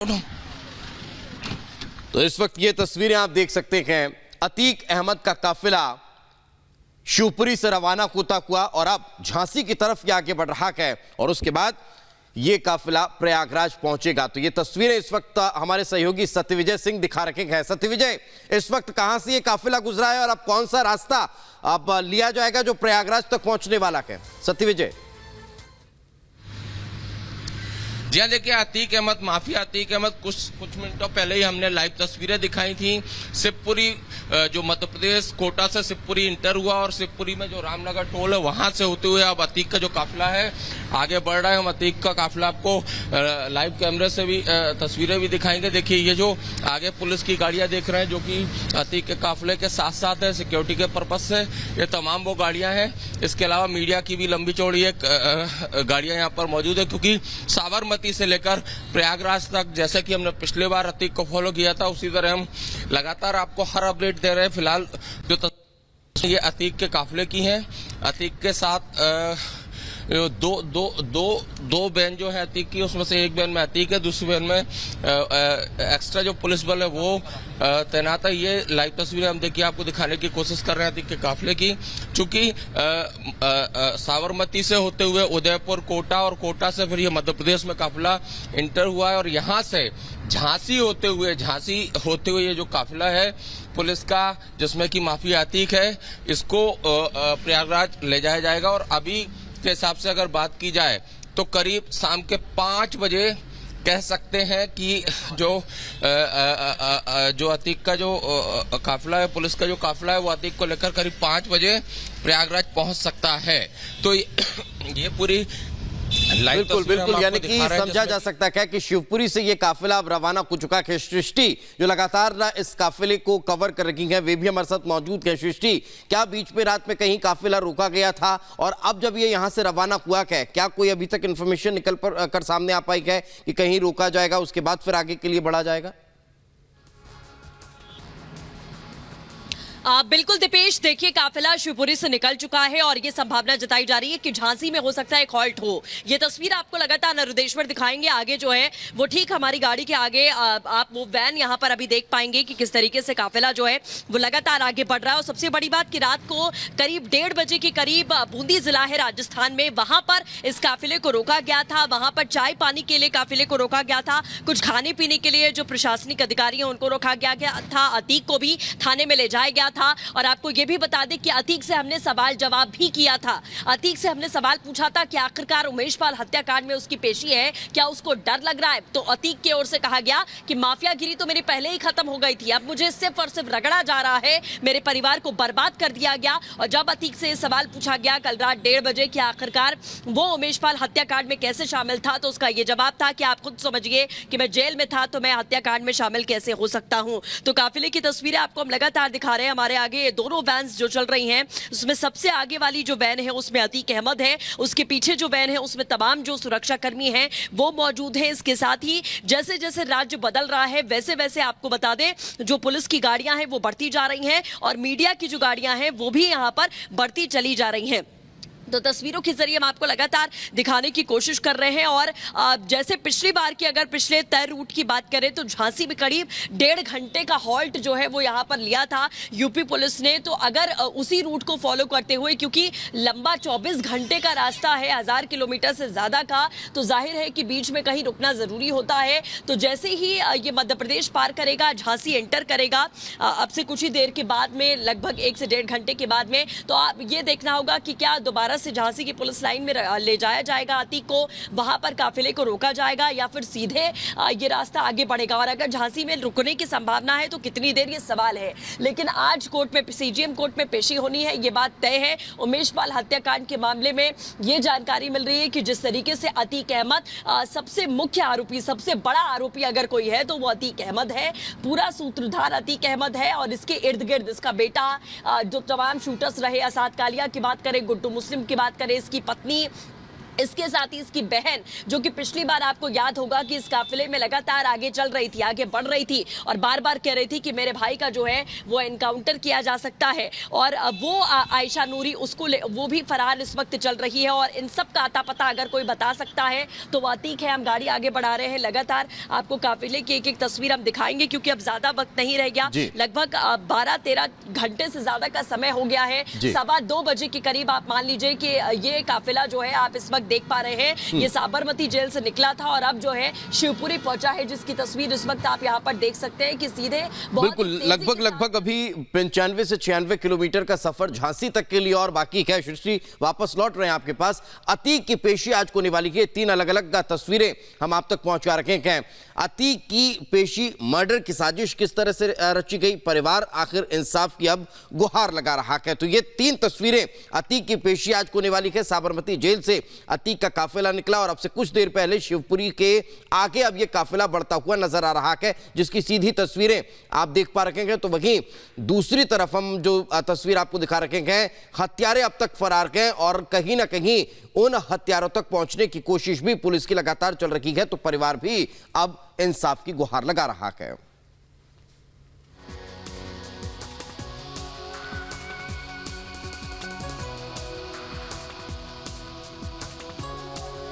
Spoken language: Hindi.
तो इस वक्त ये तस्वीरें आप देख सकते हैं, अतीक अहमद का काफिला शिवपुरी से रवाना होता हुआ और अब झांसी की तरफ ये आगे बढ़ रहा है और उसके बाद ये काफिला प्रयागराज पहुंचेगा। तो ये तस्वीरें इस वक्त हमारे सहयोगी सत्यविजय सिंह दिखा रखे हैं। सत्यविजय, इस वक्त कहां से ये काफिला गुजरा है और अब कौन सा रास्ता अब लिया जाएगा जो प्रयागराज तक पहुंचने वाला है? सत्यविजय। जी हाँ, देखिए अतीक अहमद, माफिया अतीक अहमद कुछ मिनटों पहले ही हमने लाइव तस्वीरें दिखाई थी। शिवपुरी जो मध्य प्रदेश कोटा से शिवपुरी इंटर हुआ और शिवपुरी में जो रामनगर टोल है वहां से होते हुए अब अतीक का जो काफिला है आगे बढ़ रहा है। हम अतीक का काफिला आपको लाइव कैमरे से भी तस्वीरें भी दिखाएंगे। देखिए ये जो आगे पुलिस की गाड़ियां देख रहे हैं जो कि अतीक के काफिले के साथ साथ है, सिक्योरिटी के पर्पज से ये तमाम वो गाड़ियां हैं। इसके अलावा मीडिया की भी लंबी चौड़ी एक गाड़ियां यहाँ पर मौजूद है, क्योंकि साबरमती से लेकर प्रयागराज तक जैसे कि हमने पिछले बार अतीक को फॉलो किया था उसी तरह हम लगातार आपको हर अपडेट दे रहे हैं। फिलहाल जो ये अतीक के काफिले की हैं, अतीक के साथ दो वैन जो है अतीक की, उसमें से एक वैन में अतीक है, दूसरी वैन में एक्स्ट्रा जो पुलिस बल है वो तैनात है। ये लाइव तस्वीरें हम देखिए आपको दिखाने की कोशिश कर रहे हैं अतीक के काफिले की। चूंकि साबरमती से होते हुए उदयपुर, कोटा और कोटा से फिर ये मध्य प्रदेश में काफिला इंटर हुआ है और यहाँ से झांसी होते हुए ये जो काफिला है पुलिस का, जिसमें कि माफिया अतीक है, इसको प्रयागराज ले जाया जाएगा। और अभी के हिसाब से अगर बात की जाए तो करीब शाम के 5 बजे कह सकते हैं कि जो अतीक का जो काफिला है, पुलिस का जो काफिला है वो अतीक को लेकर करीब 5 बजे प्रयागराज पहुंच सकता है। तो ये पूरी बिल्कुल यानी कि समझा जा सकता है कि शिवपुरी से ये काफिला अब रवाना हो चुका है। सृष्टि जो लगातार ना इस काफिले को कवर कर रही है, वे भी हमारे साथ मौजूद है। सृष्टि, क्या बीच में रात में कहीं काफिला रोका गया था और अब जब ये यहां से रवाना हुआ है, क्या कोई अभी तक इंफॉर्मेशन निकल कर सामने आ पाई है कि कहीं रोका जाएगा उसके बाद फिर आगे के लिए बढ़ा जाएगा? बिल्कुल दीपेश, देखिए काफिला शिवपुरी से निकल चुका है और ये संभावना जताई जा रही है कि झांसी में हो सकता है एक हॉल्ट हो। ये तस्वीर आपको लगातार नरुदेश्वर दिखाएंगे। आगे जो है वो ठीक हमारी गाड़ी के आगे आप वो वैन यहाँ पर अभी देख पाएंगे कि किस तरीके से काफिला जो है वो लगातार आगे बढ़ रहा है। और सबसे बड़ी बात कि रात को करीब 1:30 बजे के करीब बूंदी जिला है राजस्थान में, वहां पर इस काफिले को रोका गया था। वहां पर चाय पानी के लिए काफिले को रोका गया था, कुछ खाने पीने के लिए जो प्रशासनिक अधिकारी हैं उनको रोका गया था। अतीक को भी थाने में ले जाया गया था। और आपको यह भी बता दें कि अतीक से हमने सवाल जवाब भी किया था। अतीक से हमने सवाल पूछा था कि आखिरकार उमेश पाल हत्याकांड में उसकी पेशी है, क्या उसको डर लग रहा है? तो अतीक की ओर से कहा गया कि माफियागिरी तो मेरी पहले ही खत्म हो गई थी, अब मुझे सिर्फ और सिर्फ रगड़ा जा रहा है, मेरे परिवार को बर्बाद कर दिया गया। और जब अतीक से सवाल पूछा गया कल रात 1:30 बजे कि आखिरकार वो उमेश पाल हत्याकांड में कैसे शामिल था, तो उसका यह जवाब था कि आप खुद समझिए कि मैं जेल में था तो मैं हत्याकांड में शामिल कैसे हो सकता हूं। तो काफिले की तस्वीरें आपको हम लगातार दिखा रहे हैं। हमारे आगे ये दोनों वैन्स जो चल रही हैं उसमें सबसे आगे वाली जो वैन है उसमें अतीक अहमद है, उसके पीछे जो वैन है उसमें तमाम जो सुरक्षा कर्मी हैं वो मौजूद हैं। इसके साथ ही जैसे जैसे राज्य बदल रहा है वैसे वैसे आपको बता दें जो पुलिस की गाड़ियां हैं वो बढ़ती जा रही हैं और मीडिया की जो गाड़ियां हैं वो भी यहां पर बढ़ती चली जा रही हैं। तो तस्वीरों के जरिए हम आपको लगातार दिखाने की कोशिश कर रहे हैं। और जैसे पिछली बार की अगर पिछले तय रूट की बात करें तो झांसी में करीब 1.5 घंटे का हॉल्ट जो है वो यहाँ पर लिया था यूपी पुलिस ने। तो अगर उसी रूट को फॉलो करते हुए, क्योंकि लंबा 24 घंटे का रास्ता है, 1000 किलोमीटर से ज्यादा का, तो जाहिर है कि बीच में कहीं रुकना जरूरी होता है। तो जैसे ही ये मध्य प्रदेश पार करेगा, झांसी एंटर करेगा अब से कुछ ही देर के बाद में, लगभग 1 से 1.5 घंटे के बाद में, तो आप ये देखना होगा कि क्या दोबारा से झांसी की पुलिस लाइन में ले जाया जाएगा अतीक को, वहां पर काफिले को रोका जाएगा या फिर सीधे ये रास्ता आगे बढ़ेगा। और अगर झांसी में रुकने की संभावना है तो कितनी देर, ये सवाल है। लेकिन आज कोर्ट में, सीजीएम कोर्ट में पेशी होनी है, ये बात तय है। उमेश पाल हत्याकांड के मामले में ये जानकारी मिल रही है कि जिस तरीके से अतीक अहमद सबसे मुख्य आरोपी, सबसे बड़ा आरोपी अगर कोई है तो वो अतीक अहमद है, पूरा सूत्रधार अतीक अहमद है। और इसके इर्द गिर्द इसका बेटा, जो तमाम शूटर्स रहे, असाद कालिया की बात करें, गुड्डू मुस्लिम की बात करें, इसकी पत्नी, इसके साथ ही इसकी बहन, जो कि पिछली बार आपको याद होगा कि इस काफिले में लगातार आगे चल रही थी, आगे बढ़ रही थी और बार बार कह रही थी कि मेरे भाई का जो है वो एनकाउंटर किया जा सकता है। और वो आयशा नूरी, उसको वो भी फरार इस वक्त चल रही है। और इन सब का अता पता अगर कोई बता सकता है तो वो अतीक है। हम गाड़ी आगे बढ़ा रहे हैं, लगातार आपको काफिले की एक एक तस्वीर हम दिखाएंगे क्योंकि अब ज्यादा वक्त नहीं रह गया। लगभग 12-13 घंटे से ज्यादा का समय हो गया है। 2:15 बजे के करीब आप मान लीजिए कि ये काफिला जो है आप इस वक्त देख पा रहे हैं, ये साबरमती जेल से निकला था और अब जो है शिवपुरी पहुंचा है, जिसकी तस्वीर इस वक्त आप यहां पर देख सकते हैं कि सीधे बिल्कुल लगभग अभी 95 से 96 किलोमीटर का सफर झांसी तक के लिए और बाकी है। सृष्टि वापस लौट रहे हैं आपके पास। अतीक की पेशी आज होने वाली है। 3 अलग अलग तस्वीरें हम आप तक पहुंचा रखे हैं। अतीक की पेशी, मर्डर की साजिश किस तरह से रची गई, परिवार आखिर इंसाफ की अब गुहार लगा रहा है। तो ये 3 तस्वीरें अतीक की पेशी आज होने वाली है। साबरमती जेल से अतीक का काफिला निकला और अब से कुछ देर पहले शिवपुरी के आगे अब ये काफिला बढ़ता हुआ नजर आ रहा है, जिसकी सीधी तस्वीरें आप देख पा रहे हैं। तो वहीं दूसरी तरफ हम जो तस्वीर आपको दिखा रखे हैं, हत्यारे अब तक फरार हैं और कहीं ना कहीं उन हत्यारों तक पहुंचने की कोशिश भी पुलिस की लगातार चल रही है। तो परिवार भी अब इंसाफ की गुहार लगा रहा है।